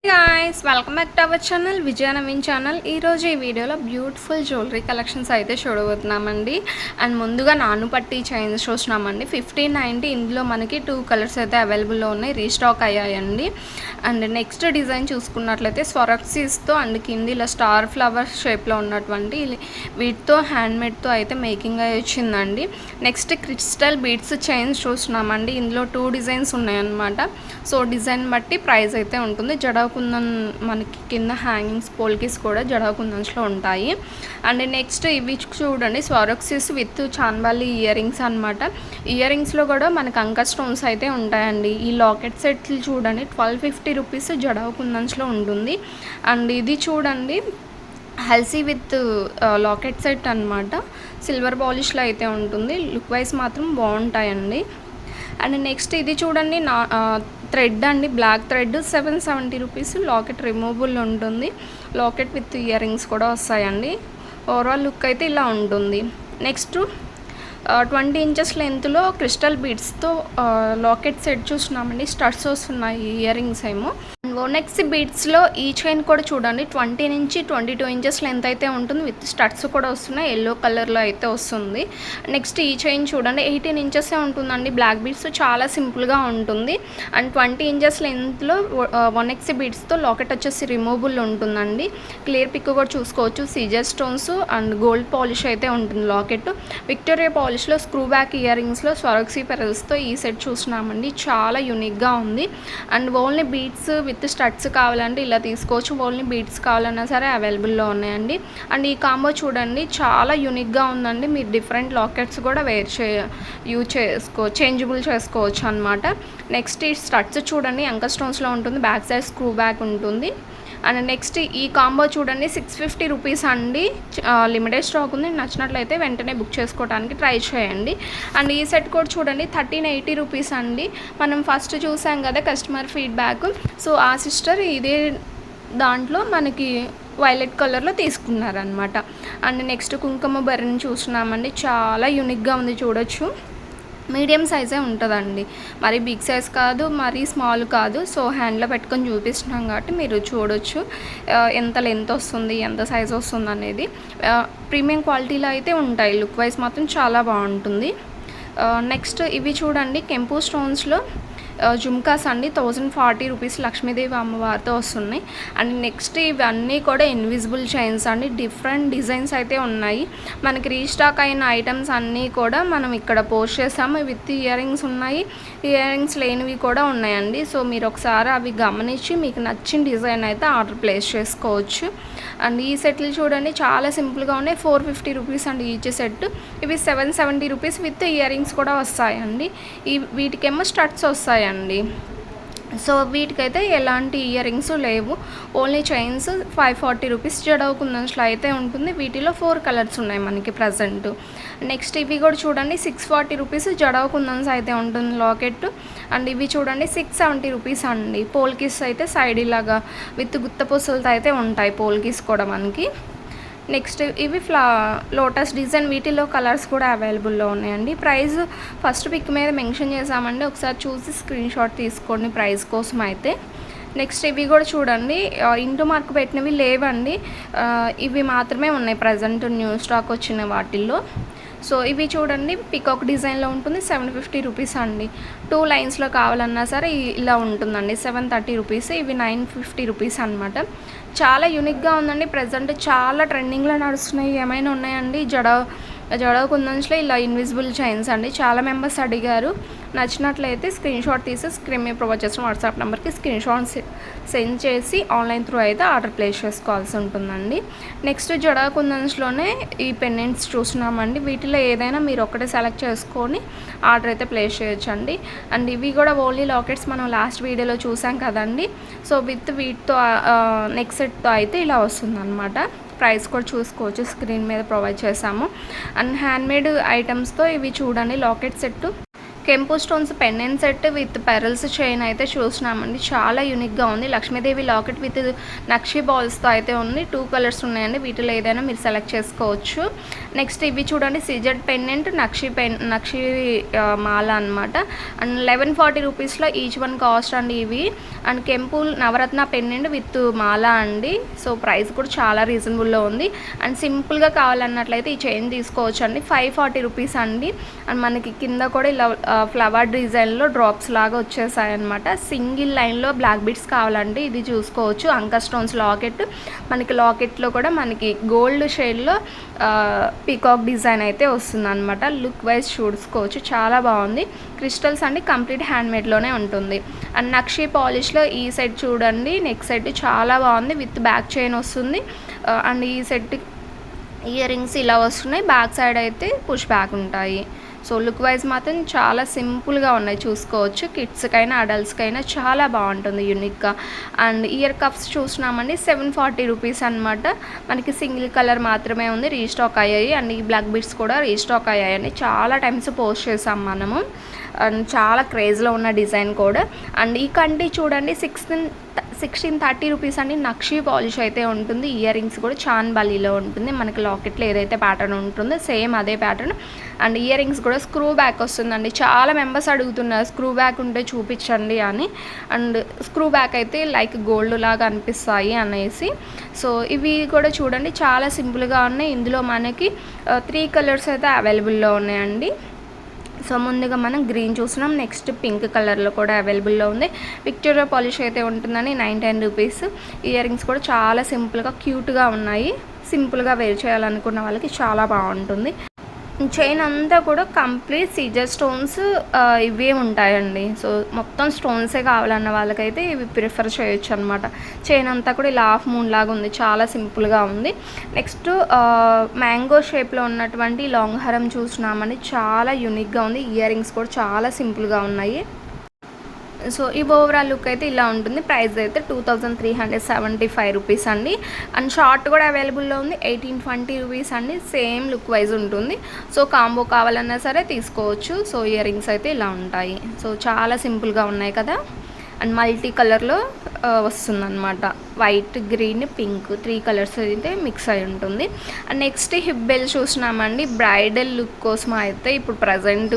Guys welcome back to our channel Vijaya Naveen channel. ఈరోజు ఈ వీడియోలో బ్యూటిఫుల్ జ్యువెలరీ కలెక్షన్స్ అయితే చూడబోతున్నామండి. అండ్ ముందుగా నాను పట్టి చైన్స్ చూస్తున్నామండి. 1590 ఇందులో మనకి 2 కలర్స్ అయితే అవైలబుల్లో ఉన్నాయి, రీస్టాక్ అయ్యాయండి. అండ్ నెక్స్ట్ డిజైన్ చూసుకున్నట్లయితే స్వరక్సీస్తో అండ్ కింది ఇలా స్టార్ ఫ్లవర్ షేప్లో ఉన్నటువంటి వీటితో హ్యాండ్మేడ్తో అయితే మేకింగ్ అయ్యి వచ్చిందండి. నెక్స్ట్ క్రిస్టల్ బీడ్స్ చైన్స్ చూస్తున్నామండి. ఇందులో 2 డిజైన్స్ ఉన్నాయన్నమాట. సో డిజైన్ బట్టి ప్రైస్ అయితే ఉంటుంది. జడకుందన్ మనకి కింద హ్యాంగింగ్స్ పోల్కిస్ కూడా జడకుందన్స్లో ఉంటాయి. అండ్ నెక్స్ట్ ఇవి చూడండి, స్వరక్సిస్ విత్ చాన్బాలి ఇయర్ రింగ్స్ అనమాట. ఇయర్ రింగ్స్లో కూడా మనకి అంక స్టోన్స్ అయితే ఉంటాయండి. ఈ లాకెట్ సెట్లు చూడండి 1250 రూపీస్ జడకుందన్స్లో ఉంటుంది. అండ్ ఇది చూడండి హల్సీ విత్ లాకెట్ సెట్ అనమాట. సిల్వర్ పాలిష్లో అయితే ఉంటుంది. లుక్ వైజ్ మాత్రం బాగుంటాయండి. అండ్ నెక్స్ట్ ఇది చూడండి థ్రెడ్ అండి, black thread 770 rupees. Locket removable ఉంటుంది. లాకెట్ విత్ ఇయర్ రింగ్స్ కూడా వస్తాయండి. ఓవరాల్ లుక్ అయితే ఇలా ఉంటుంది. నెక్స్ట్ 20 ఇంచెస్ లెంత్లో క్రిస్టల్ బీడ్స్తో లాకెట్ సెట్ చూస్తున్నామండి. స్టడ్స్ వస్తున్నాయి, ఇయర్ రింగ్స్ ఏమో. నెక్స్ట్ బీడ్స్లో ఈ చైన్ కూడా చూడండి 20 నుంచి 22 ఇంచెస్ లెంత్ అయితే ఉంటుంది. విత్ స్టడ్స్ కూడా వస్తున్నాయి, ఎల్లో కలర్లో అయితే వస్తుంది. నెక్స్ట్ ఈ చైన్ చూడండి 18 ఇంచెసే ఉంటుందండి. బ్లాక్ బీడ్స్ చాలా సింపుల్గా ఉంటుంది. అండ్ 20 ఇంచెస్ లెంత్లో 1x బీడ్స్తో లాకెట్ వచ్చేసి రిమూవబుల్ ఉంటుందండి. క్లియర్ పిక్ కూడా చూసుకోవచ్చు. సీజర్ స్టోన్స్ అండ్ గోల్డ్ పాలిష్ అయితే ఉంటుంది లాకెట్. విక్టోరియా పాలిష్లో స్క్రూ బ్యాక్ ఇయర్ రింగ్స్లో స్వరక్సీ పెరల్స్తో ఈ సెట్ చూస్తున్నామండి. చాలా యూనిక్గా ఉంది. And only beads with studs కావాలంటే ఇలా తీసుకోవచ్చు. ఓన్లీ బీడ్స్ కావాలన్నా సరే అవైలబుల్లో ఉన్నాయండి. అండ్ ఈ కాంబో చూడండి చాలా యూనిక్గా ఉందండి. మీరు డిఫరెంట్ లాకెట్స్ కూడా యూజ్ చేంజబుల్ చేసుకోవచ్చు అనమాట. నెక్స్ట్ ఈ స్టడ్స్ చూడండి అంక స్టోన్స్లో ఉంటుంది. బ్యాక్ సైడ్ స్క్రూ బ్యాక్ ఉంటుంది. అండ్ నెక్స్ట్ ఈ కాంబో చూడండి 650 రూపీస్ అండి. లిమిటెడ్ స్టాక్ ఉంది. నచ్చినట్లయితే వెంటనే బుక్ చేసుకోవడానికి ట్రై చేయండి. అండ్ ఈ సెట్ కూడా చూడండి 1380 రూపీస్ అండి. మనం ఫస్ట్ చూసాం కదా కస్టమర్ ఫీడ్బ్యాక్. సో ఆ సిస్టర్ ఇదే దాంట్లో మనకి వైలెట్ కలర్లో తీసుకున్నారనమాట. అండ్ నెక్స్ట్ కుంకుమ బర్రెని చూస్తున్నామండి. చాలా యూనిక్గా ఉంది, చూడొచ్చు. మీడియం సైజే ఉంటుందండి, మరీ బిగ్ సైజ్ కాదు, మరీ స్మాల్ కాదు. సో హ్యాండ్లో పెట్టుకొని చూపిస్తున్నాం కాబట్టి మీరు చూడొచ్చు ఎంత లెంత్ వస్తుంది, ఎంత సైజ్ వస్తుంది అనేది. ప్రీమియం క్వాలిటీలో అయితే ఉంటాయి. లుక్ వైజ్ మాత్రం చాలా బాగుంటుంది. నెక్స్ట్ ఇవి చూడండి కెంపు స్టోన్స్లో జుమ్కాస్ అండి. 1040 రూపీస్ లక్ష్మీదేవి అమ్మవారితో వస్తున్నాయి. అండ్ నెక్స్ట్ ఇవన్నీ కూడా ఇన్విజిబుల్ చైన్స్ అండి. డిఫరెంట్ డిజైన్స్ అయితే ఉన్నాయి. మనకి రీస్టాక్ అయిన ఐటమ్స్ అన్నీ కూడా మనం ఇక్కడ పోస్ట్ చేసాము. విత్ ఇయర్ రింగ్స్ ఉన్నాయి, ఇయర్ రింగ్స్ లేనివి కూడా ఉన్నాయండి. సో మీరు ఒకసారి అవి గమనించి మీకు నచ్చిన డిజైన్ అయితే ఆర్డర్ ప్లేస్ చేసుకోవచ్చు. అండ్ ఈ సెట్లు చూడండి చాలా సింపుల్గా ఉన్నాయి. 450 రూపీస్ అండి ఈచ్ సెట్. ఇవి 770 రూపీస్ విత్ ఇయర్ రింగ్స్ కూడా వస్తాయండి. వీటికేమో స్టడ్స్ వస్తాయండి. సో వీటికైతే ఎలాంటి ఇయర్ రింగ్స్ లేవు, ఓన్లీ చైన్స్. 540 రూపీస్ జడవుకుందన్స్లో అయితే ఉంటుంది. వీటిలో 4 కలర్స్ ఉన్నాయి మనకి ప్రజెంట్. నెక్స్ట్ ఇవి కూడా చూడండి 640 రూపీస్ జడవుకుందన్స్ అయితే ఉంటుంది లాకెట్. అండ్ ఇవి చూడండి 670 రూపీస్ అండి. పోల్కిస్ అయితే సైడ్ ఇలాగా విత్ గుత్త పూసలతో అయితే ఉంటాయి పోల్కిస్ కూడా మనకి. నెక్స్ట్ ఇవి లోటస్ డిజైన్. వీటిలో కలర్స్ కూడా అవైలబుల్లో ఉన్నాయండి. ప్రైస్ ఫస్ట్ పిక్ మీద మెన్షన్ చేసామండి, ఒకసారి చూసి స్క్రీన్ షాట్ తీసుకోండి ప్రైస్ కోసం అయితే. నెక్స్ట్ ఇవి కూడా చూడండి ఇంటూ మార్క్ పెట్టినవి లేవండి, ఇవి మాత్రమే ఉన్నాయి ప్రజెంట్ న్యూ స్టాక్ వచ్చిన వాటిల్లో. సో ఇవి చూడండి పికాక్ డిజైన్లో ఉంటుంది. 750 రూపీస్ అండి. 2 లైన్స్లో కావాలన్నా సరే ఇలా ఉంటుందండి. 730 రూపీస్. ఇవి 950 రూపీస్ అనమాట. చాలా యూనిక్గా ఉందండి. ప్రజెంట్ చాలా ట్రెండింగ్లో నడుస్తున్నాయి. ఏమైనా ఉన్నాయండి జడకుందన్స్లో ఇలా ఇన్విజిబుల్ చైన్స్ అండి. చాలా మెంబర్స్ అడిగారు. నచ్చినట్లయితే స్క్రీన్ షాట్ తీసి స్క్రీన్ మీద ప్రొవైడ్ చేసిన వాట్సాప్ నెంబర్కి స్క్రీన్ షాట్ సెండ్ చేసి ఆన్లైన్ త్రూ అయితే ఆర్డర్ ప్లేస్ చేసుకోవాల్సి ఉంటుందండి. నెక్స్ట్ జడకుందన్స్లోనే ఈ పెండెంట్స్ చూస్తున్నామండి. వీటిలో ఏదైనా మీరు ఒకటే సెలెక్ట్ చేసుకొని ఆర్డర్ అయితే ప్లేస్ చేయొచ్చండి. అండ్ ఇవి కూడా ఓన్లీ లాకెట్స్ మనం లాస్ట్ వీడియోలో చూసాం కదండి. సో విత్ వీటితో నెక్స్ట్ సెట్తో అయితే ఇలా వస్తుందన్నమాట. ప్రైస్ కూడా చూసుకోవచ్చు, స్క్రీన్ మీద ప్రొవైడ్ చేసాము. అండ్ హ్యాండ్మేడ్ ఐటమ్స్తో ఇవి చూడండి లాకెట్ సెట్. కెంపు stones pendant set with pearls chain అయితే చూస్తున్నామండి. చాలా యూనిక్గా ఉంది. లక్ష్మీదేవి లాకెట్ విత్ నక్షి బాల్స్తో అయితే ఉంది. 2 కలర్స్ ఉన్నాయండి. వీటిలో ఏదైనా మీరు సెలెక్ట్ చేసుకోవచ్చు. నెక్స్ట్ ఇవి చూడండి సిజెడ్ పెండెంట్ నక్షి మాల అనమాట. అండ్ 1140 రూపీస్లో ఈచ్ వన్ కాస్ట్ అండి ఇవి. అండ్ కెంపు నవరత్న పెండెంట్ విత్ మాల అండి. సో ప్రైస్ కూడా చాలా రీజనబుల్లో ఉంది. అండ్ సింపుల్గా కావాలన్నట్లయితే ఈ చైన్ తీసుకోవచ్చు అండి. 540 రూపీస్ అండి. అండ్ మనకి కింద కూడా ఇలా ఫ్లవర్ డిజైన్లో డ్రాప్స్ లాగా వచ్చేసాయి అనమాట. సింగిల్ లైన్లో బ్లాక్ బీడ్స్ కావాలంటే ఇది చూసుకోవచ్చు. అంక స్టోన్స్ లాకెట్, మనకి లాకెట్లో కూడా మనకి గోల్డ్ షేడ్లో పీకాక్ డిజైన్ అయితే వస్తుంది అనమాట. లుక్ వైజ్ చూసుకోవచ్చు, చాలా బాగుంది. క్రిస్టల్స్ అండి, కంప్లీట్ హ్యాండ్మేడ్లోనే ఉంటుంది. అండ్ నక్షి పాలిష్లో ఈ సెట్ చూడండి, నెక్ సెట్ చాలా బాగుంది. విత్ బ్యాక్ చైన్ వస్తుంది. అండ్ ఈ సెట్ ఇయర్ రింగ్స్ ఇలా వస్తున్నాయి. బ్యాక్ సైడ్ అయితే పుష్ బ్యాక్ ఉంటాయి. సో లుక్ వైజ్ మాత్రం చాలా సింపుల్గా ఉన్నాయి, చూసుకోవచ్చు. కిడ్స్కైనా అడల్ట్స్కైనా చాలా బాగుంటుంది యూనిక్గా. అండ్ ఇయర్ కప్స్ చూసినామండి 740 రూపీస్ అనమాట. మనకి సింగిల్ కలర్ మాత్రమే ఉంది, రీస్టాక్ అయ్యాయి. అండ్ ఈ బ్లాక్ బీడ్స్ కూడా రీస్టాక్ అయ్యాయని చాలా టైమ్స్ పోస్ట్ చేసాం మనము. అండ్ చాలా క్రేజ్లో ఉన్న డిజైన్ కూడా. అండ్ ఈ కంటి చూడండి 1630 రూపీస్ అండి. నక్షి పాలిష్ అయితే ఉంటుంది. ఇయర్ రింగ్స్ కూడా చాన్ బలీలో ఉంటుంది. మనకి లాకెట్లో ఏదైతే ప్యాటర్న్ ఉంటుందో సేమ్ అదే ప్యాటర్న్. అండ్ ఇయర్ రింగ్స్ కూడా స్క్రూ బ్యాక్ వస్తుందండి. చాలా మెంబర్స్ అడుగుతున్నారు స్క్రూ బ్యాక్ ఉంటే చూపించండి అని. అండ్ స్క్రూ బ్యాక్ అయితే లైక్ గోల్డ్ లాగా అనిపిస్తాయి అనేసి. సో ఇవి కూడా చూడండి చాలా సింపుల్గా ఉన్నాయి. ఇందులో మనకి 3 కలర్స్ అయితే అవైలబుల్లో ఉన్నాయండి. సో ముందుగా మనం గ్రీన్ చూసినాం, నెక్స్ట్ పింక్ కలర్లో కూడా అవైలబుల్లో ఉంది. విక్టోరియా పాలిష్ అయితే ఉంటుందని 910 రూపీస్. ఇయర్ రింగ్స్ కూడా చాలా సింపుల్గా క్యూట్గా ఉన్నాయి. సింపుల్గా వేర్ చేయాలనుకున్న వాళ్ళకి చాలా బాగుంటుంది. చైన్ అంతా కూడా కంప్లీట్ సీజర్ స్టోన్స్ ఇవే ఉంటాయండి. సో మొత్తం స్టోన్సే కావాలన్న వాళ్ళకైతే ఇవి ప్రిఫర్ చేయొచ్చు అనమాట. చైన్ అంతా కూడా ఇలా హాఫ్ మూన్ లాగా ఉంది, చాలా సింపుల్గా ఉంది. నెక్స్ట్ మ్యాంగో షేప్లో ఉన్నటువంటి లాంగ్ హారం చూసినామని చాలా యూనిక్గా ఉంది. ఇయర్ రింగ్స్ కూడా చాలా సింపుల్గా ఉన్నాయి. సో ఈ ఓవరాల్ లుక్ అయితే ఇలా ఉంటుంది. ప్రైస్ అయితే 2375 రూపీస్ అండి. అండ్ షార్ట్ కూడా అవైలబుల్లో ఉంది 1820 రూపీస్ అండి. సేమ్ లుక్ వైజ్ ఉంటుంది. సో కాంబో కావాలన్నా సరే తీసుకోవచ్చు. సో ఇయర్ రింగ్స్ అయితే ఇలా ఉంటాయి. సో చాలా సింపుల్గా ఉన్నాయి కదా. అండ్ మల్టీ కలర్లో వస్తుందన్నమాట. వైట్, గ్రీన్, పింక్ 3 కలర్స్ అయితే మిక్స్ అయి ఉంటుంది. అండ్ నెక్స్ట్ హిప్ బెల్ చూసినామండి. బ్రైడల్ లుక్ కోసం అయితే ఇప్పుడు ప్రజెంట్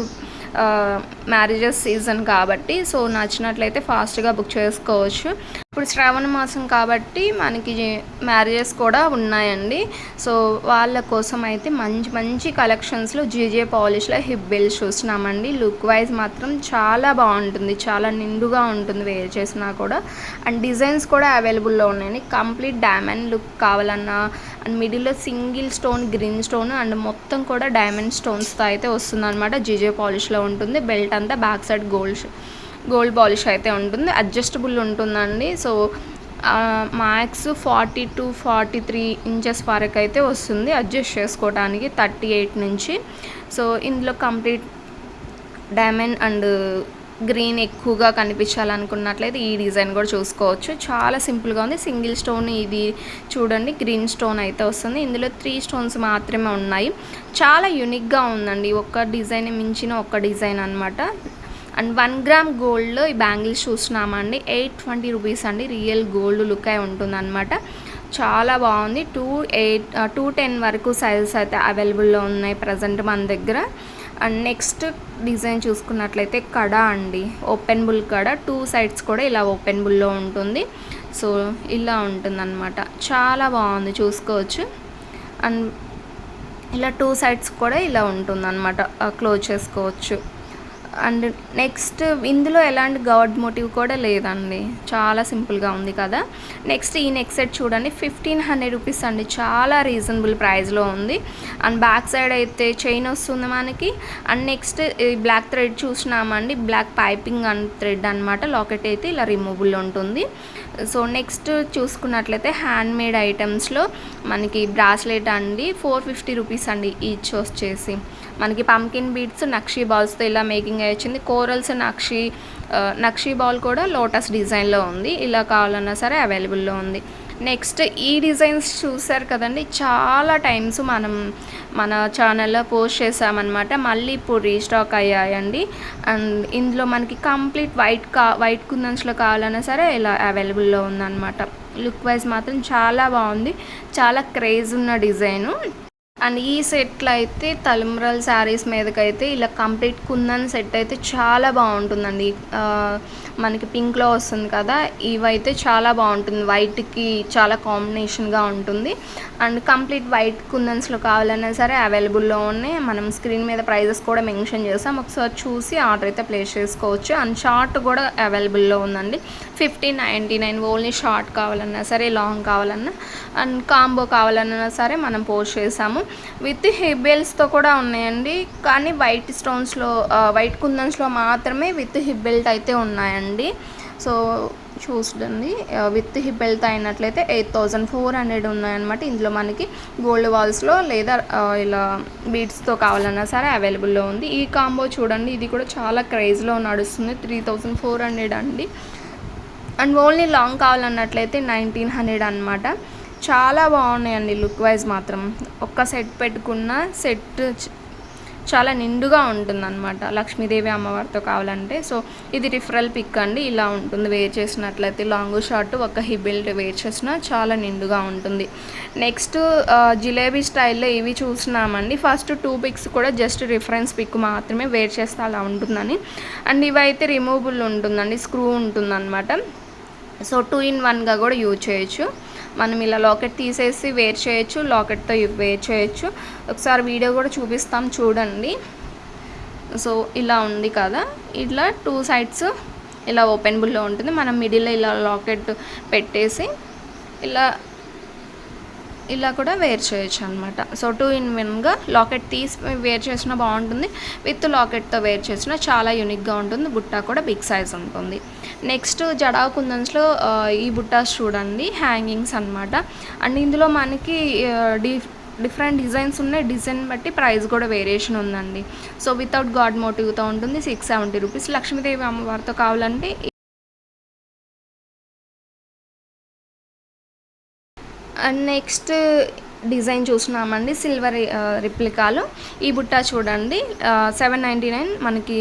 మ్యారేజెస్ సీజన్ కాబట్టి సో నచ్చినట్లయితే ఫాస్ట్గా బుక్ చేసుకోవచ్చు. ఇప్పుడు శ్రావణ మాసం కాబట్టి మనకి మ్యారేజెస్ కూడా ఉన్నాయండి. సో వాళ్ళ కోసం అయితే మంచి మంచి కలెక్షన్స్లో జీజే పాలిష్లో హిప్ బెల్స్ చూస్తున్నామండి. లుక్ వైజ్ మాత్రం చాలా బాగుంటుంది, చాలా నిండుగా ఉంటుంది వేర్ చేసినా కూడా. అండ్ డిజైన్స్ కూడా అవైలబుల్లో ఉన్నాయండి. కంప్లీట్ డైమండ్ లుక్ కావాలన్నా, అండ్ మిడిల్లో single stone, green stone and మొత్తం కూడా డైమండ్ స్టోన్స్తో అయితే వస్తుందన్నమాట. జీజే పాలిష్లో ఉంటుంది. బెల్ట్ అంతా బ్యాక్ సైడ్ గోల్డ్ పాలిష్ అయితే ఉంటుంది. అడ్జస్టబుల్ ఉంటుందండి. సో మ్యాక్స్ 40 to 43 ఇంచెస్ వరకు అయితే వస్తుంది అడ్జస్ట్ చేసుకోవడానికి 38 నుంచి. సో ఇందులో కంప్లీట్ డైమండ్ అండ్ గ్రీన్ ఎక్కువగా కనిపించాలనుకున్నట్లయితే ఈ డిజైన్ కూడా చూసుకోవచ్చు. చాలా సింపుల్గా ఉంది. సింగిల్ స్టోన్ ఇది చూడండి, గ్రీన్ స్టోన్ అయితే వస్తుంది. ఇందులో 3 స్టోన్స్ మాత్రమే ఉన్నాయి. చాలా యూనిక్గా ఉందండి. ఒక్క డిజైన్ మించిన ఒక్క డిజైన్ అనమాట. అండ్ 1 గ్రామ్ గోల్డ్లో ఈ బ్యాంగిల్స్ చూస్తున్నామండి. 820 రూపీస్ అండి. రియల్ గోల్డ్ లుక్ అయి ఉంటుంది అనమాట. చాలా బాగుంది. 210 వరకు సైజెస్ అయితే అవైలబుల్లో ఉన్నాయి ప్రజెంట్ మన దగ్గర. అండ్ నెక్స్ట్ డిజైన్ చూసుకున్నట్లయితే కడ అండి, ఓపెన్ బుల్ కడ. 2 సైడ్స్ కూడా ఇలా ఓపెన్ బుల్లో ఉంటుంది. సో ఇలా ఉంటుందన్నమాట. చాలా బాగుంది, చూసుకోవచ్చు. అండ్ ఇలా 2 సైడ్స్ కూడా ఇలా ఉంటుందన్నమాట, క్లోజ్ చేసుకోవచ్చు. అండ్ నెక్స్ట్ ఇందులో ఎలాంటి గాడ్ మోటివ్ కూడా లేదండి, చాలా సింపుల్గా ఉంది కదా. నెక్స్ట్ ఈ నెక్ సెట్ చూడండి, 1500 రూపీస్ అండి. చాలా రీజనబుల్ ప్రైస్లో ఉంది. అండ్ బ్యాక్ సైడ్ అయితే చైన్ వస్తుంది మనకి. అండ్ నెక్స్ట్ బ్లాక్ థ్రెడ్ చూసినామండి, బ్లాక్ పైపింగ్ అండ్ థ్రెడ్ అనమాట. లాకెట్ అయితే ఇలా రిమూవబుల్ ఉంటుంది. సో నెక్స్ట్ చూసుకున్నట్లయితే హ్యాండ్ మేడ్ ఐటమ్స్లో మనకి బ్రాస్లెట్ అండి, 450 రూపీస్ అండి ఈచ్ వచ్చేసి. మనకి పంకిన్ బీడ్స్ నక్షీ బాల్స్తో ఇలా మేకింగ్ వచ్చింది. కోరల్స్ నక్షీ బాల్ కూడా లోటస్ డిజైన్లో ఉంది. ఇలా కావాలన్నా సరే అవైలబుల్లో ఉంది. నెక్స్ట్ ఈ డిజైన్స్ చూసారు కదండి, చాలా టైమ్స్ మనం మన ఛానల్లో పోస్ట్ చేసామన్నమాట. మళ్ళీ ఇప్పుడు రీస్టాక్ అయ్యాయండి. అండ్ ఇందులో మనకి కంప్లీట్ వైట్ కుందన్స్లో కావాలన్నా సరే ఇలా అవైలబుల్లో ఉందన్నమాట. లుక్ వైజ్ మాత్రం చాలా బాగుంది, చాలా క్రేజ్ ఉన్న డిజైను. అండ్ ఈ సెట్లో అయితే తలంబ్రాల శారీస్ మీదకైతే ఇలా కంప్లీట్ కుందన్ సెట్ అయితే చాలా బాగుంటుందండి. మనకి పింక్లో వస్తుంది కదా, ఇవైతే చాలా బాగుంటుంది, వైట్కి చాలా కాంబినేషన్గా ఉంటుంది. అండ్ కంప్లీట్ వైట్ కుందన్స్లో కావాలన్నా సరే అవైలబుల్లో ఉన్నాయి. మనం స్క్రీన్ మీద ప్రైజెస్ కూడా మెన్షన్ చేస్తాం, ఒకసారి చూసి ఆర్డర్ అయితే ప్లేస్ చేసుకోవచ్చు. అండ్ షార్ట్ కూడా అవైలబుల్లో ఉందండి. 1599 ఓన్లీ షార్ట్ కావాలన్నా సరే, లాంగ్ కావాలన్నా అండ్ కాంబో కావాలన్నా సరే మనం పోస్ట్ చేసాము. విత్ హిబ్బెల్స్తో కూడా ఉన్నాయండి, కానీ వైట్ స్టోన్స్లో వైట్ కుందన్స్లో మాత్రమే విత్ హిబ్బెల్ట్ అయితే ఉన్నాయండి. సో చూడండి, విత్ హిబ్బెల్ట్ అయినట్లయితే 8400 ఉన్నాయన్నమాట. ఇందులో మనకి గోల్డ్ వాల్స్లో లేదా ఇలా బీడ్స్తో కావాలన్నా సరే అవైలబుల్లో ఉంది. ఈ కాంబో చూడండి, ఇది కూడా చాలా క్రేజ్లో నడుస్తుంది, 3400 అండి. అండ్ ఓన్లీ లాంగ్ కావాలన్నట్లయితే 1900 అనమాట. చాలా బాగున్నాయండి లుక్ వైజ్ మాత్రం. ఒక్క సెట్ పెట్టుకున్న సెట్ చాలా నిండుగా ఉంటుందన్నమాట లక్ష్మీదేవి అమ్మవారితో కావాలంటే. సో ఇది రిఫరల్ పిక్ అండి, ఇలా ఉంటుంది వేర్ చేసినట్లయితే. లాంగ్ షార్ట్ ఒక హిబెల్ట్ వేర్ చేసినా చాలా నిండుగా ఉంటుంది. నెక్స్ట్ జిలేబీ స్టైల్లో ఇవి చూస్తున్నామండి. ఫస్ట్ 2 పిక్స్ కూడా జస్ట్ రిఫరెన్స్ పిక్ మాత్రమే, వేర్ చేస్తే అలా ఉంటుందని. అండ్ ఇవైతే రిమూవబుల్ ఉంటుందండి, స్క్రూ ఉంటుందన్నమాట. సో 2 in 1గా కూడా యూజ్ చేయొచ్చు. మనం ఇలా లాకెట్ తీసేసి వేర్ చేయొచ్చు, లాకెట్తో వేర్ చేయొచ్చు. ఒకసారి వీడియో కూడా చూపిస్తాం చూడండి. సో ఇలా ఉంది కదా, ఇట్లా 2 sides ఇలా ఓపెనబుల్లో ఉంటుంది. మనం మిడిల్లో ఇలా లాకెట్ పెట్టేసి ఇలా కూడా వేర్ చేయొచ్చు అనమాట. సో 2 in 1గా లాకెట్ తీసి వేర్ చేసినా బాగుంటుంది, విత్ లాకెట్తో వేర్ చేసినా చాలా యూనిక్గా ఉంటుంది. బుట్ట కూడా బిగ్ సైజ్ ఉంటుంది. నెక్స్ట్ జడావ్ కుందన్స్లో ఈ బుట్టాస్ చూడండి, హ్యాంగింగ్స్ అనమాట. అండ్ ఇందులో మనకి డిఫరెంట్ డిజైన్స్ ఉన్నాయి, డిజైన్ బట్టి ప్రైస్ కూడా వేరియేషన్ ఉందండి. సో వితౌట్ గాడ్ మోటివ్తో ఉంటుంది, 670 రూపీస్. లక్ష్మీదేవి అమ్మవారితో కావాలంటే అండ్ నెక్స్ట్ డిజైన్ చూస్తున్నామండి, సిల్వర్ రిప్లికాలో ఈ బుట్ట చూడండి, 799 మనకి.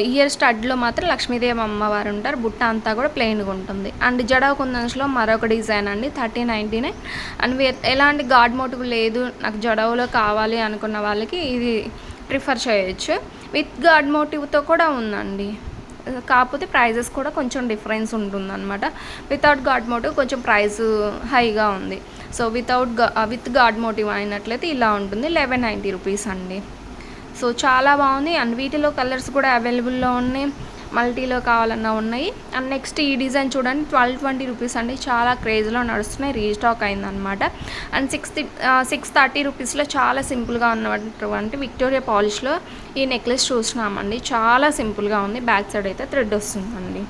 ఇయర్ స్టడ్లో మాత్రం లక్ష్మీదేవి అమ్మవారు ఉంటారు, బుట్ట అంతా కూడా ప్లెయిన్గా ఉంటుంది. అండ్ జడా కుందన్స్లో మరొక డిజైన్ అండి, 1399. అండ్ ఎలాంటి గాడ్ మోటివ్ లేదు, నాకు జడవులో కావాలి అనుకున్న వాళ్ళకి ఇది ప్రిఫర్ చేయొచ్చు. విత్ గాడ్ మోటివ్తో కూడా ఉందండి, కాకపోతే ప్రైజెస్ కూడా కొంచెం డిఫరెన్స్ ఉంటుందన్నమాట. వితౌట్ గాడ్ మోటివ్ కొంచెం ప్రైస్ హైగా ఉంది. సో విత్ గాడ్ మోటివ్ అయినట్లయితే ఇలా ఉంటుంది, 1190 రూపీస్ అండి. సో చాలా బాగుంది. అండ్ వీటిలో కలర్స్ కూడా అవైలబుల్లో ఉన్నాయి, మల్టీలో కావాలన్నా ఉన్నాయి. అండ్ నెక్స్ట్ ఈ డిజైన్ చూడండి, 1220 రూపీస్ అండి, చాలా క్రేజ్లో నడుస్తున్నాయి, రీస్టాక్ అయిందనమాట. అండ్ 630 రూపీస్లో చాలా సింపుల్గా ఉన్నటువంటి విక్టోరియా పాలిష్లో ఈ నెక్లెస్ చూస్తున్నామండి, చాలా సింపుల్గా ఉంది. బ్యాక్ సైడ్ అయితే థ్రెడ్ వస్తుందండి.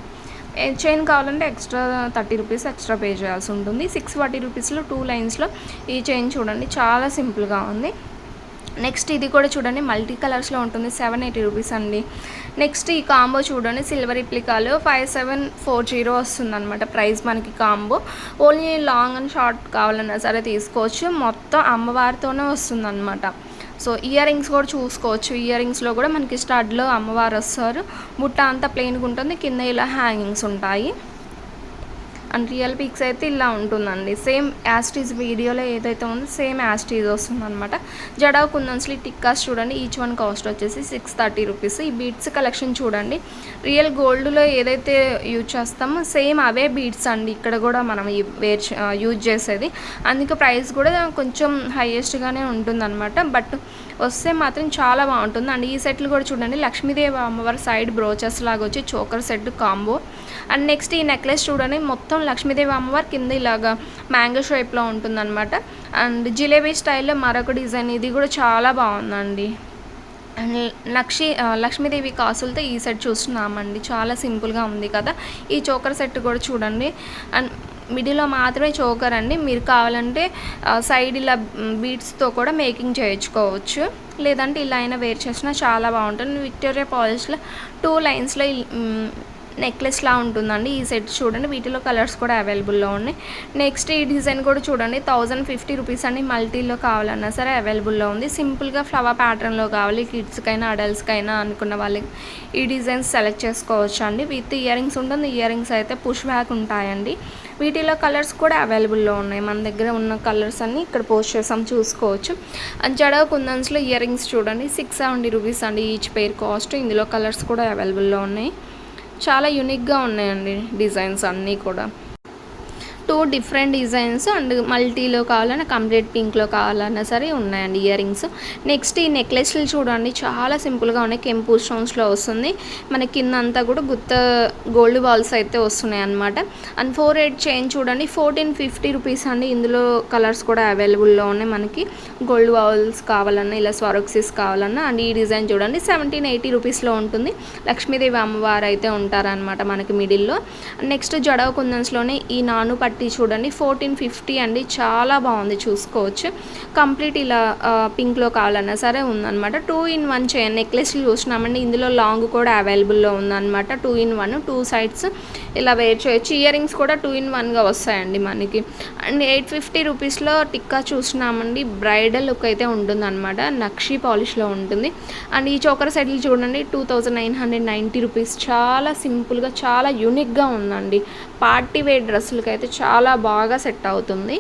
చైన్ కావాలంటే ఎక్స్ట్రా 30 రూపీస్ ఎక్స్ట్రా పే చేయాల్సి ఉంటుంది. 640 రూపీస్లో 2 లైన్స్లో ఈ చైన్ చూడండి, చాలా సింపుల్గా ఉంది. నెక్స్ట్ ఇది కూడా చూడండి, మల్టీ కలర్స్లో ఉంటుంది, 780 రూపీస్ అండి. నెక్స్ట్ ఈ కాంబో చూడండి, సిల్వర్ రిప్లికాలో 5740 వస్తుంది అనమాట ప్రైస్ మనకి combo. Only long and short కావాలన్నా సరే తీసుకోవచ్చు, మొత్తం అమ్మవారితోనే వస్తుంది అనమాట. సో ఇయర్ రింగ్స్ కూడా చూసుకోవచ్చు, ఇయర్ రింగ్స్లో కూడా మనకి స్టడ్లో అమ్మవారు వస్తారు, బుట్ట అంతా ప్లెయిన్గా ఉంటుంది, కింద ఇలా హ్యాంగింగ్స్ ఉంటాయి. అండ్ రియల్ పిక్స్ అయితే ఇలా ఉంటుందండి, సేమ్ యాస్టీజ్ వీడియోలో ఏదైతే ఉందో సేమ్ యాస్టీజ్ వస్తుంది అనమాట. జడా కుందన్స్లీ టిక్కాస్ చూడండి, ఈచ్ వన్ కాస్ట్ వచ్చేసి 630 రూపీస్. ఈ బీడ్స్ కలెక్షన్ చూడండి, రియల్ గోల్డ్లో ఏదైతే యూజ్ చేస్తామో సేమ్ అవే బీడ్స్ అండి ఇక్కడ కూడా మనం యూజ్ చేసేది, అందుకే ప్రైస్ కూడా కొంచెం హైయెస్ట్గానే ఉంటుందన్నమాట. బట్ వస్తే మాత్రం చాలా బాగుంటుంది. అండ్ ఈ సెట్లు కూడా చూడండి, లక్ష్మీదేవి అమ్మవారి సైడ్ బ్రోచెస్ లాగా వచ్చి choker set combo. And next ఈ నెక్లెస్ చూడండి, మొత్తం లక్ష్మీదేవి అమ్మవారి కింద ఇలాగా మ్యాంగో షేప్లో ఉంటుందన్నమాట. అండ్ జిలేబీ స్టైల్లో మరొక డిజైన్, ఇది కూడా చాలా బాగుందండి. అండ్ లక్ష్మీదేవి కాసులతో ఈ సెట్ చూస్తున్నామండి, చాలా సింపుల్గా ఉంది కదా. ఈ చోకర్ సెట్ కూడా చూడండి, అండ్ మిడిల్లో మాత్రమే చోకర్ అండి, మీరు కావాలంటే సైడ్ ఇలా బీడ్స్తో కూడా మేకింగ్ చేయించుకోవచ్చు, లేదంటే ఇలా అయినా వేర్ చేసినా చాలా బాగుంటుంది. విక్టోరియా పాలిష్లో 2 లైన్స్లో నెక్లెస్లా ఉంటుందండి ఈ సెట్ చూడండి, వీటిలో కలర్స్ కూడా అవైలబుల్లో ఉన్నాయి. నెక్స్ట్ ఈ డిజైన్ కూడా చూడండి, 1050 రూపీస్ అండి, మల్టీలో కావాలన్నా సరే అవైలబుల్లో ఉంది. సింపుల్గా ఫ్లవర్ ప్యాటర్న్లో కావాలి, కిడ్స్కైనా అడల్ట్స్కైనా అనుకున్న వాళ్ళకి ఈ డిజైన్స్ సెలెక్ట్ చేసుకోవచ్చు అండి. విత్ ఇయర్ రింగ్స్ ఉంటుంది, ఇయర్ రింగ్స్ అయితే పుష్ బ్యాక్ ఉంటాయండి. వీటిలో కలర్స్ కూడా అవైలబుల్లో ఉన్నాయి. మన దగ్గర ఉన్న కలర్స్ అన్నీ ఇక్కడ పోస్ట్ చేసాం, చూసుకోవచ్చు. అండ్ జడ కుందన్స్లో ఇయర్ రింగ్స్ చూడండి, 670 రూపీస్ అండి ఈచ్ పెయిర్ కాస్ట్. ఇందులో కలర్స్ కూడా అవైలబుల్లో ఉన్నాయి. చాలా యూనిక్గా ఉన్నాయండి డిజైన్స్ అన్నీ కూడా. 2 డిఫరెంట్ డిజైన్స్ అండ్ మల్టీలో కావాలన్నా, కంప్లీట్ పింక్లో కావాలన్నా సరే ఉన్నాయండి ఇయర్ రింగ్స్. నెక్స్ట్ ఈ నెక్లెస్లు చూడండి, చాలా సింపుల్గా ఉన్నాయి. కెంపు స్టోన్స్లో వస్తుంది. మన కింద అంతా కూడా గుత్త గోల్డ్ బాల్స్ అయితే వస్తున్నాయి అనమాట. అండ్ 4/8 చైన్ చూడండి, 1450 రూపీస్ అండి. ఇందులో కలర్స్ కూడా అవైలబుల్లో ఉన్నాయి. మనకి గోల్డ్ బాల్స్ కావాలన్నా, ఇలా స్వరోక్సిస్ కావాలన్నా. అండ్ ఈ డిజైన్ చూడండి 1780 రూపీస్లో ఉంటుంది. లక్ష్మీదేవి అమ్మవారు అయితే ఉంటారనమాట మనకి మిడిల్లో. నెక్స్ట్ జడవ కుందన్స్లోనే ఈ నాను పట్టి చూడండి 1450 అండి. చాలా బాగుంది, చూసుకోవచ్చు. కంప్లీట్ ఇలా పింక్లో కావాలన్నా సరే ఉందన్నమాట. 2-in-1 chain నెక్లెస్లు చూసినామండి. ఇందులో లాంగ్ కూడా అవైలబుల్లో ఉందన్నమాట. 2-in-1, 2 సైడ్స్ ఇలా వేర్ చేయొచ్చు. ఇయర్ రింగ్స్ కూడా 2-in-1గా వస్తాయండి మనకి. అండ్ 850 రూపీస్లో టిక్కా చూసినామండి. బ్రైడల్ లుక్ అయితే ఉంటుందన్నమాట, నక్షి పాలిష్లో ఉంటుంది. అండ్ ఈ చోకర్ సెట్లు చూడండి 2990 రూపీస్. చాలా సింపుల్గా, చాలా యూనిక్గా ఉందండి. పార్టీ వేర్ డ్రెస్సులకి అయితే చాలా బాగా సెట్ అవుతుంది.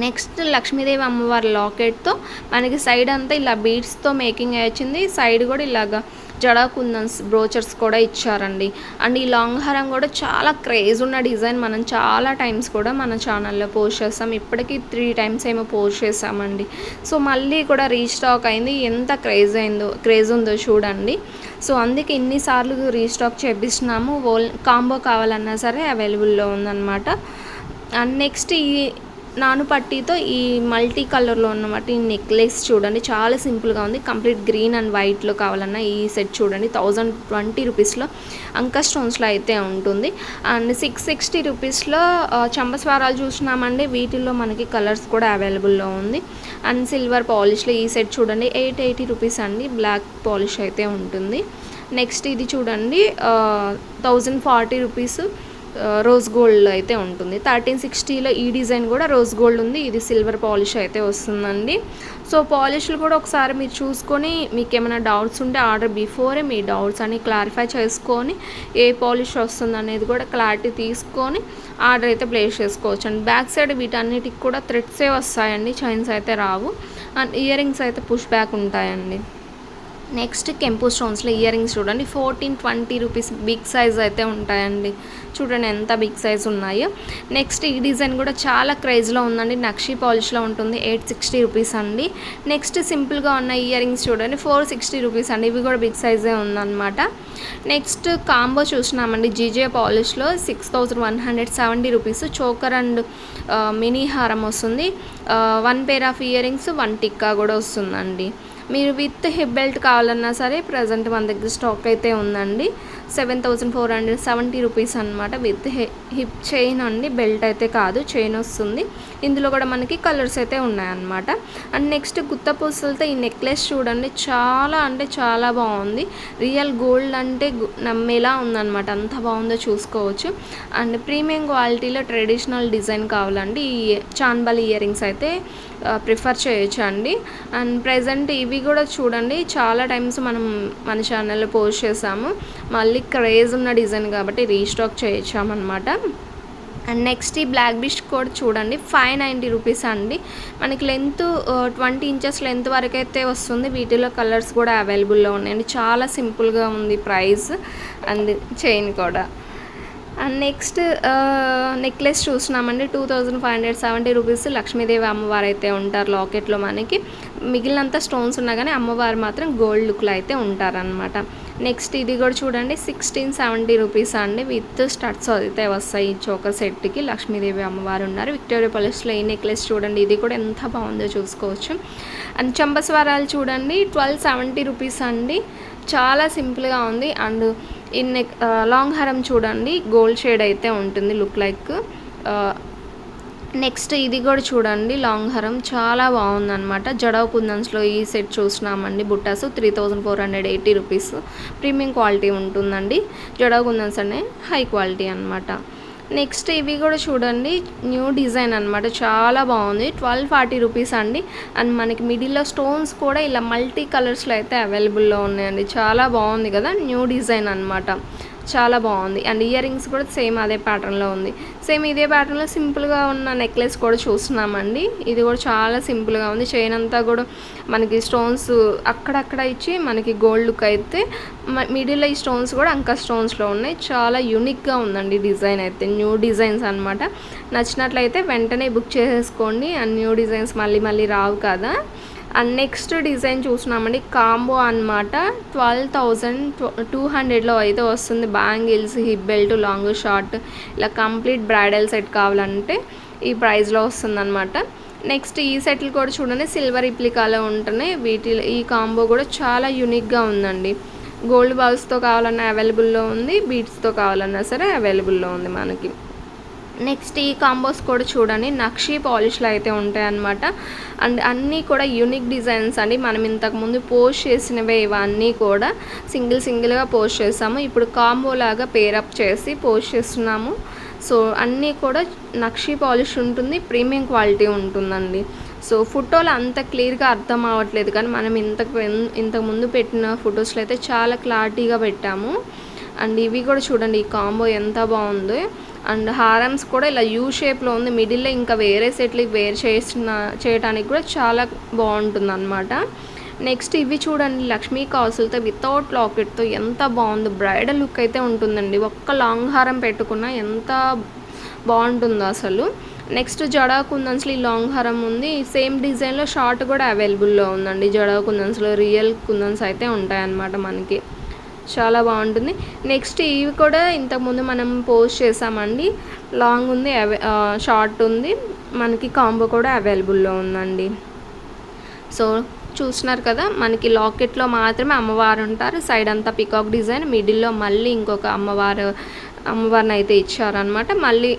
నెక్స్ట్ లక్ష్మీదేవి అమ్మవారి లాకెట్తో మనకి సైడ్ అంతా ఇలా బీడ్స్తో మేకింగ్ వచ్చింది. సైడ్ కూడా ఇలాగా జడా కుందన్స్ బ్రోచర్స్ కూడా ఇచ్చారండి. అండ్ ఈ లాంగ్ హారం కూడా చాలా క్రేజ్ ఉన్న డిజైన్. మనం చాలా టైమ్స్ కూడా మన ఛానల్లో పోస్ట్ చేస్తాం. ఇప్పటికీ 3 టైమ్స్ ఏమో పోస్ట్ చేసామండి. సో మళ్ళీ కూడా రీస్టాక్ అయింది. ఎంత క్రేజ్ ఉందో చూడండి. సో అందుకే ఇన్నిసార్లు రీస్టాక్ చేపిస్తున్నాము. కాంబో కావాలన్నా సరే అవైలబుల్లో ఉందన్నమాట. అండ్ నెక్స్ట్ ఈ నాను పట్టీతో ఈ మల్టీ కలర్లో ఉన్నమాట ఈ నెక్లెస్ చూడండి, చాలా సింపుల్గా ఉంది. కంప్లీట్ గ్రీన్ అండ్ వైట్లో కావాలన్నా ఈ సెట్ చూడండి 1020 రూపీస్లో అంక స్టోన్స్లో అయితే ఉంటుంది. అండ్ 660 రూపీస్లో చంపస్వారాలు చూసినామండి. వీటిల్లో మనకి కలర్స్ కూడా అవైలబుల్లో ఉంది. అండ్ సిల్వర్ పాలిష్లో ఈ సెట్ చూడండి 880 రూపీస్ అండి. బ్లాక్ పాలిష్ అయితే ఉంటుంది. నెక్స్ట్ ఇది చూడండి 1040 రూపీస్ రోజ్ గోల్డ్ అయితే ఉంటుంది. 1360లో ఈ డిజైన్ కూడా రోజ్ గోల్డ్ ఉంది. ఇది సిల్వర్ పాలిష్ అయితే వస్తుందండి. సో పాలిష్లు కూడా ఒకసారి మీరు చూసుకొని మీకు ఏమైనా డౌట్స్ ఉంటే ఆర్డర్ బిఫోరే మీ డౌట్స్ అన్ని క్లారిఫై చేసుకొని ఏ పాలిష్ వస్తుంది అనేది కూడా క్లారిటీ తీసుకొని ఆర్డర్ అయితే ప్లేస్ చేసుకోవచ్చు అండి. బ్యాక్ సైడ్ వీటన్నిటికి కూడా థ్రెడ్సే వస్తాయండి, చైన్స్ అయితే రావు. అండ్ ఇయర్ రింగ్స్ అయితే పుష్ బ్యాక్ ఉంటాయండి. నెక్స్ట్ కెంపు స్టోన్స్లో ఇయర్ రింగ్స్ చూడండి 1420 రూపీస్. బిగ్ సైజ్ అయితే ఉంటాయండి. చూడండి ఎంత బిగ్ సైజ్ ఉన్నాయో. నెక్స్ట్ ఈ డిజైన్ కూడా చాలా క్రేజ్లో ఉందండి. నక్షి పాలిష్లో ఉంటుంది. 860 రూపీస్ అండి. నెక్స్ట్ సింపుల్గా ఉన్న ఇయర్ రింగ్స్ చూడండి 460 రూపీస్ అండి. ఇవి కూడా బిగ్ సైజే ఉందన్నమాట. నెక్స్ట్ కాంబో చూసినామండి జీజే పాలిష్లో 6170 రూపీస్. చోకర్ అండ్ మినీ హారం వస్తుంది. 1 pair of ear rings, 1 tikka కూడా వస్తుందండి. మీరు విత్ హిప్ బెల్ట్ కావాలన్నా సరే ప్రజెంట్ మన దగ్గర స్టాక్ అయితే ఉందండి. 7470 రూపీస్ అనమాట. విత్ హిప్ చైన్ అండి, బెల్ట్ అయితే కాదు, చైన్ వస్తుంది. ఇందులో కూడా మనకి కలర్స్ అయితే ఉన్నాయన్నమాట. అండ్ నెక్స్ట్ గుత్త పూసలతో ఈ నెక్లెస్ చూడండి, చాలా అంటే చాలా బాగుంది. రియల్ గోల్డ్ అంటే నమ్మేలా ఉందన్నమాట, అంత బాగుందో చూసుకోవచ్చు. అండ్ ప్రీమియం క్వాలిటీలో ట్రెడిషనల్ డిజైన్ కావాలండి ఈ చాన్బల్ ఇయర్ రింగ్స్ అయితే ప్రిఫర్ చేయొచ్చు అండి. అండ్ ప్రజెంట్ ఇవి కూడా చూడండి చాలా టైమ్స్ మనం మన ఛానల్లో పోస్ట్ చేసాము. మళ్ళీ క్రేజ్ ఉన్న డిజైన్ కాబట్టి రీస్టాక్ చేయించామన్నమాట. అండ్ నెక్స్ట్ ఈ బ్లాక్ బిష్ కూడా చూడండి 590 రూపీస్ అండి. మనకి లెంత్ 20 ఇంచెస్ లెంత్ వరకు అయితే వస్తుంది. వీటిలో కలర్స్ కూడా అవైలబుల్లో ఉన్నాయండి. చాలా సింపుల్గా ఉంది ప్రైస్ అండ్ చైన్ కూడా. అండ్ నెక్స్ట్ నెక్లెస్ చూసినామండి 2570 రూపీస్. లక్ష్మీదేవి అమ్మవారు అయితే ఉంటారు లాకెట్లో మనకి. మిగిలినంత స్టోన్స్ ఉన్నా కానీ అమ్మవారు మాత్రం గోల్డ్ లుక్లో అయితే ఉంటారనమాట. నెక్స్ట్ ఇది కూడా చూడండి 1670 రూపీస్ అండి. విత్ స్టడ్స్ అయితే వస్తాయి ఈ చోకర్ సెట్కి. లక్ష్మీదేవి అమ్మవారు ఉన్నారు. విక్టోరియా పాలిష్లో ఈ నెక్లెస్ చూడండి, ఇది కూడా ఎంత బాగుందో చూసుకోవచ్చు. అండ్ చంపస్వరాలు చూడండి 1270 రూపీస్ అండి. చాలా సింపుల్గా ఉంది. అండ్ ఈ లాంగ్ హారం చూడండి గోల్డ్ షేడ్ అయితే ఉంటుంది, లుక్ లైక్. నెక్స్ట్ ఇది కూడా చూడండి లాంగ్ హారం చాలా బాగుందన్నమాట. జడవ కుందన్స్లో ఈ సెట్ చూసినామండి. బుట్టాసు 3480 రూపీస్. ప్రీమియం క్వాలిటీ ఉంటుందండి. జడవ కుందన్స్ అనే హై క్వాలిటీ అనమాట. నెక్స్ట్ ఇవి కూడా చూడండి న్యూ డిజైన్ అనమాట, చాలా బాగుంది. 1240 రూపీస్ అండి. అండ్ మనకి మిడిల్లో స్టోన్స్ కూడా ఇలా మల్టీ కలర్స్లో అయితే అవైలబుల్లో ఉన్నాయండి. చాలా బాగుంది కదా, న్యూ డిజైన్ అనమాట. చాలా బాగుంది. అండ్ ఇయర్ రింగ్స్ కూడా సేమ్ అదే ప్యాటర్న్లో ఉంది. సేమ్ ఇదే ప్యాటర్న్లో సింపుల్గా ఉన్న నెక్లెస్ కూడా చూస్తున్నామండి. ఇది కూడా చాలా సింపుల్గా ఉంది. చైన్ అంతా కూడా మనకి స్టోన్స్ అక్కడక్కడ ఇచ్చి మనకి గోల్డ్ లుక్ అయితే మిడిల్లో ఈ స్టోన్స్ కూడా అంకా స్టోన్స్లో ఉన్నాయి. చాలా యూనిక్గా ఉందండి డిజైన్ అయితే. న్యూ డిజైన్స్ అనమాట. నచ్చినట్లయితే వెంటనే బుక్ చేసేసుకోండి. అండ్ న్యూ డిజైన్స్ మళ్ళీ మళ్ళీ రావు కదా. అండ్ నెక్స్ట్ డిజైన్ చూస్తున్నామండి. కాంబో అనమాట. 12,200లో అయితే వస్తుంది. Bangles, hip belt, long short ఇలా కంప్లీట్ బ్రైడల్ సెట్ కావాలంటే ఈ ప్రైస్లో వస్తుందన్నమాట. నెక్స్ట్ ఈ సెట్లు కూడా చూడండి సిల్వర్ రిప్లికాలో ఉంటున్నాయి. ఈ కాంబో కూడా చాలా యూనిక్గా ఉందండి. గోల్డ్ బాల్స్తో కావాలన్నా అవైలబుల్లో ఉంది, బీడ్స్తో కావాలన్నా సరే అవైలబుల్లో ఉంది మనకి. నెక్స్ట్ ఈ కాంబోస్ కూడా చూడండి నక్షీ పాలిష్లో అయితే ఉంటాయన్నమాట. అండ్ అన్నీ కూడా యూనిక్ డిజైన్స్ అండి. మనం ఇంతకుముందు పోస్ట్ చేసినవే ఇవన్నీ కూడా సింగిల్గా పోస్ట్ చేసాము. ఇప్పుడు కాంబో లాగా పేరప్ చేసి పోస్ట్ చేస్తున్నాము. సో అన్నీ కూడా నక్షీ పాలిష్ ఉంటుంది, ప్రీమియం క్వాలిటీ ఉంటుందండి. సో ఫోటోలు అంత క్లియర్గా అర్థం అవ్వట్లేదు కానీ మనం ఇంతకుముందు పెట్టిన ఫొటోస్లో అయితే చాలా క్లారిటీగా పెట్టాము. అండ్ ఇవి కూడా చూడండి ఈ కాంబో ఎంత బాగుందో. అండ్ హారమ్స్ కూడా ఇలా యూ షేప్లో ఉంది. మిడిల్లో ఇంకా వేరే సెట్లు చేయడానికి కూడా చాలా బాగుంటుంది అనమాట. నెక్స్ట్ ఇవి చూడండి లక్ష్మీ కాసులతో వితౌట్ లాకెట్తో ఎంత బాగుందో. బ్రైడల్ లుక్ అయితే ఉంటుందండి. ఒక్క లాంగ్ హారం పెట్టుకున్నా ఎంత బాగుంటుందో అసలు. నెక్స్ట్ జడా కుందన్స్లో ఈ లాంగ్ హారం ఉంది. సేమ్ డిజైన్లో షార్ట్ కూడా అవైలబుల్లో ఉందండి. జడా కుందన్స్లో రియల్ కుందన్స్ అయితే ఉంటాయన్నమాట మనకి. చాలా బాగుంటుంది. నెక్స్ట్ ఇవి కూడా ఇంతకుముందు మనం పోస్ట్ చేసామండి. లాంగ్ ఉంది, షార్ట్ ఉంది, మనకి కాంబో కూడా అవైలబుల్లో ఉందండి. సో చూస్తున్నారు కదా మనకి లాకెట్లో మాత్రమే అమ్మవారు ఉంటారు. సైడ్ అంతా పికాక్ డిజైన్, మిడిల్లో మళ్ళీ ఇంకొక అమ్మవారిని అయితే ఇచ్చారనమాట. మళ్ళీ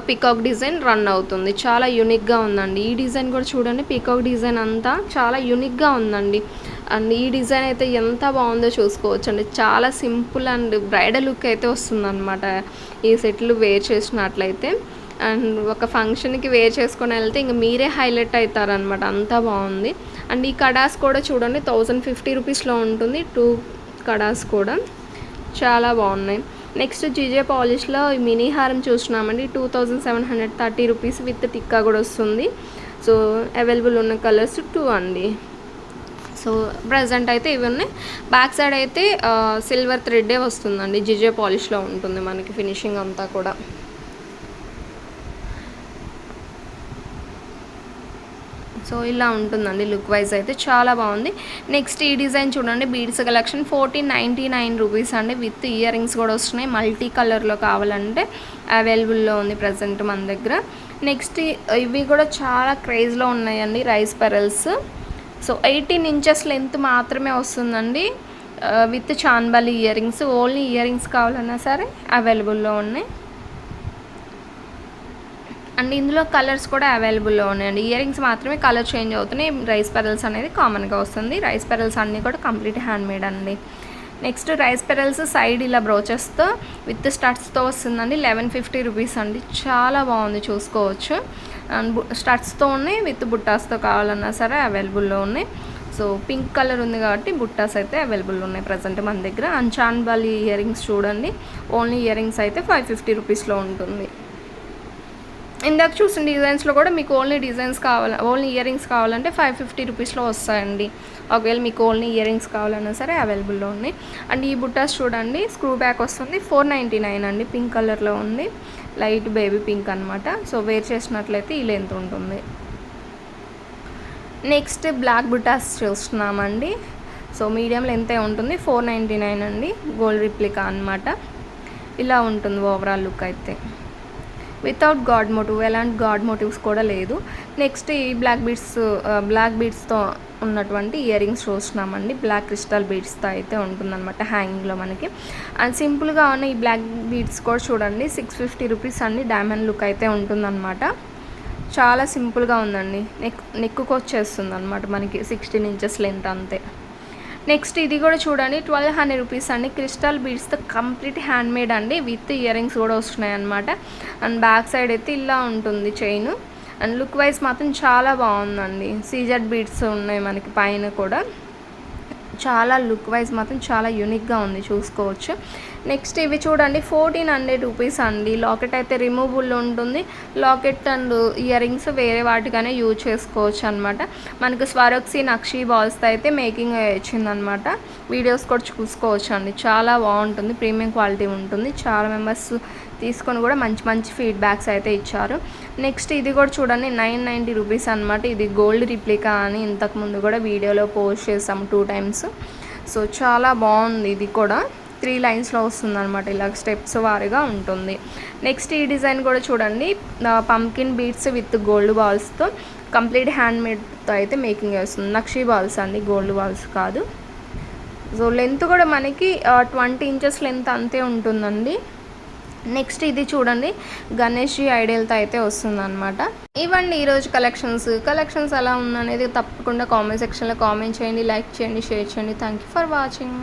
పికాక్ డిజైన్ రన్ అవుతుంది. చాలా యూనిక్గా ఉందండి. ఈ డిజైన్ కూడా చూడండి పికాక్ డిజైన్ అంతా చాలా యూనిక్గా ఉందండి. అండ్ ఈ డిజైన్ అయితే ఎంత బాగుందో చూసుకోవచ్చు అండి. చాలా సింపుల్ అండ్ బ్రైడల్ లుక్ అయితే వస్తుందన్నమాట ఈ సెట్లు వేర్ చేసినట్లయితే. అండ్ ఒక ఫంక్షన్కి వేర్ చేసుకొని వెళ్తే ఇంక మీరే హైలైట్ అవుతారనమాట. అంతా బాగుంది. అండ్ ఈ కడాస్ కూడా చూడండి 1050 రూపీస్లో ఉంటుంది. 2 కడాస్ కూడా చాలా బాగున్నాయి. నెక్స్ట్ జిజే పాలిష్లో మినీ హారం చూస్తున్నామండి. 2730 రూపీస్ విత్ టిక్కా కూడా వస్తుంది. సో అవైలబుల్ ఉన్న కలర్స్ 2 అండి. సో ప్రజెంట్ అయితే ఇవి ఉన్నాయి. బ్యాక్ సైడ్ అయితే సిల్వర్ థ్రెడ్డే వస్తుందండి. జిజే పాలిష్లో ఉంటుంది మనకి ఫినిషింగ్ అంతా కూడా. సో ఇలా ఉంటుందండి లుక్ వైజ్ అయితే చాలా బాగుంది. నెక్స్ట్ ఈ డిజైన్ చూడండి బీడ్స్ కలెక్షన్ 1499 రూపీస్ అండి. విత్ ఇయర్ రింగ్స్ కూడా వస్తున్నాయి. మల్టీ కలర్లో కావాలంటే అవైలబుల్లో ఉంది ప్రజెంట్ మన దగ్గర. నెక్స్ట్ ఇవి కూడా చాలా క్రేజ్లో ఉన్నాయండి rice pearls. So 18 inches length మాత్రమే వస్తుందండి. With chandbali ear rings. Only ear rings కావాలన్నా సరే అవైలబుల్లో ఉన్నాయి. అండ్ ఇందులో కలర్స్ కూడా అవైలబుల్లో ఉన్నాయండి. ఇయర్ రింగ్స్ మాత్రమే కలర్ చేంజ్ అవుతున్నాయి. రైస్ పెరల్స్ అనేది కామన్గా వస్తుంది. రైస్ పెరల్స్ అన్నీ కూడా కంప్లీట్ హ్యాండ్మేడ్ అండి. నెక్స్ట్ రైస్ పెరల్స్ సైడ్ ఇలా బ్రోచెస్తో విత్ స్టడ్స్తో వస్తుందండి. 1150 రూపీస్ అండి. చాలా బాగుంది చూసుకోవచ్చు. అండ్ స్టడ్స్తో ఉన్నాయి, విత్ బుట్టాస్తో కావాలన్నా సరే అవైలబుల్లో ఉన్నాయి. సో పింక్ కలర్ ఉంది కాబట్టి బుట్టాస్ అయితే అవైలబుల్ ఉన్నాయి ప్రజెంట్ మన దగ్గర. అండ్ చాన్బాలి ఇయర్ రింగ్స్ చూడండి. ఓన్లీ ఇయర్ రింగ్స్ అయితే 550 రూపీస్లో ఉంటుంది. ఇందాక చూసిన డిజైన్స్లో కూడా మీకు ఓన్లీ ఇయర్ రింగ్స్ కావాలంటే 550 రూపీస్లో వస్తాయండి. ఒకవేళ మీకు ఓన్లీ ఇయర్ రింగ్స్ కావాలన్నా సరే అవైలబుల్లో ఉన్నాయి. అండ్ ఈ బుట్టాస్ చూడండి స్క్రూ బ్యాక్ వస్తుంది. 499 అండి. పింక్ కలర్లో ఉంది. లైట్ బేబీ పింక్ అనమాట. సో వేర్ చేసినట్లయితే ఈ లెంత్ ఉంటుంది. నెక్స్ట్ బ్లాక్ బుట్టాస్ చూస్తున్నామండి. సో మీడియం లెంతే ఉంటుంది. 499 అండి. గోల్డ్ రిప్లికా అనమాట. ఇలా ఉంటుంది ఓవరాల్ లుక్ అయితే. వితౌట్ గాడ్ మోటివ్, ఎలాంటి గాడ్ మోటివ్స్ కూడా లేదు. నెక్స్ట్ ఈ బ్లాక్ బీడ్స్తో ఉన్నటువంటి ఇయర్ రింగ్స్ చూస్తున్నామండి. బ్లాక్ క్రిస్టల్ బీడ్స్తో అయితే ఉంటుందన్నమాట హ్యాంగింగ్లో మనకి. అండ్ సింపుల్గా ఉన్న ఈ బ్లాక్ బీడ్స్ కూడా చూడండి 650 రూపీస్ అండి. డైమండ్ లుక్ అయితే ఉంటుందన్నమాట. చాలా సింపుల్గా ఉందండి. నెక్కుకు వచ్చేస్తుంది అనమాట మనకి 16 ఇంచెస్ లెంత్ అంతే. నెక్స్ట్ ఇది కూడా చూడండి 1200 రూపీస్ అండి. క్రిస్టల్ బీడ్స్తో కంప్లీట్ హ్యాండ్మేడ్ అండి. విత్ ఇయర్ రింగ్స్ కూడా వస్తున్నాయి అనమాట. అండ్ బ్యాక్ సైడ్ అయితే ఇలా ఉంటుంది చైన్. అండ్ లుక్ వైజ్ మాత్రం చాలా బాగుందండి. సీజెడ్ బీడ్స్ ఉన్నాయి మనకి పైన కూడా. చాలా లుక్ వైజ్ మాత్రం చాలా యూనిక్గా ఉంది చూసుకోవచ్చు. నెక్స్ట్ ఇవి చూడండి 1400 రూపీస్ అండి. లాకెట్ అయితే రిమూవబుల్ ఉంటుంది. లాకెట్ అండ్ ఇయర్ రింగ్స్ వేరే వాటిగానే యూజ్ చేసుకోవచ్చు అనమాట. మనకు స్వరోక్సీ నక్షి బాల్స్తో అయితే మేకింగ్ వచ్చిందనమాట. వీడియోస్ కూడా చూసుకోవచ్చు అండి. చాలా బాగుంటుంది, ప్రీమియం క్వాలిటీ ఉంటుంది. చాలా మెంబర్స్ తీసుకొని కూడా మంచి మంచి ఫీడ్బ్యాక్స్ అయితే ఇచ్చారు. నెక్స్ట్ ఇది కూడా చూడండి 990 రూపీస్ అనమాట. ఇది గోల్డ్ రిప్లికా అని ఇంతకుముందు కూడా వీడియోలో పోస్ట్ చేసాము 2 టైమ్స్. సో చాలా బాగుంది. ఇది కూడా 3 లైన్స్లో వస్తుంది అనమాట. ఇలా స్టెప్స్ వారీగా ఉంటుంది. నెక్స్ట్ ఈ డిజైన్ కూడా చూడండి, పంకిన్ బీడ్స్ విత్ గోల్డ్ బాల్స్తో కంప్లీట్ హ్యాండ్ మేడ్తో అయితే మేకింగ్ చేస్తుంది. నక్షి బాల్స్ అండి, గోల్డ్ బాల్స్ కాదు. సో లెంత్ కూడా మనకి 20 ఇంచెస్ లెంత్ అంతే ఉంటుందండి. నెక్స్ట్ ఇది చూడండి గణేష్ ఐడియల్తో అయితే వస్తుంది అనమాట. ఇవన్నీ ఈరోజు కలెక్షన్స్ ఎలా ఉందనేది తప్పకుండా కామెంట్ సెక్షన్లో కామెంట్ చేయండి, లైక్ చేయండి, షేర్ చేయండి. Thank you for watching.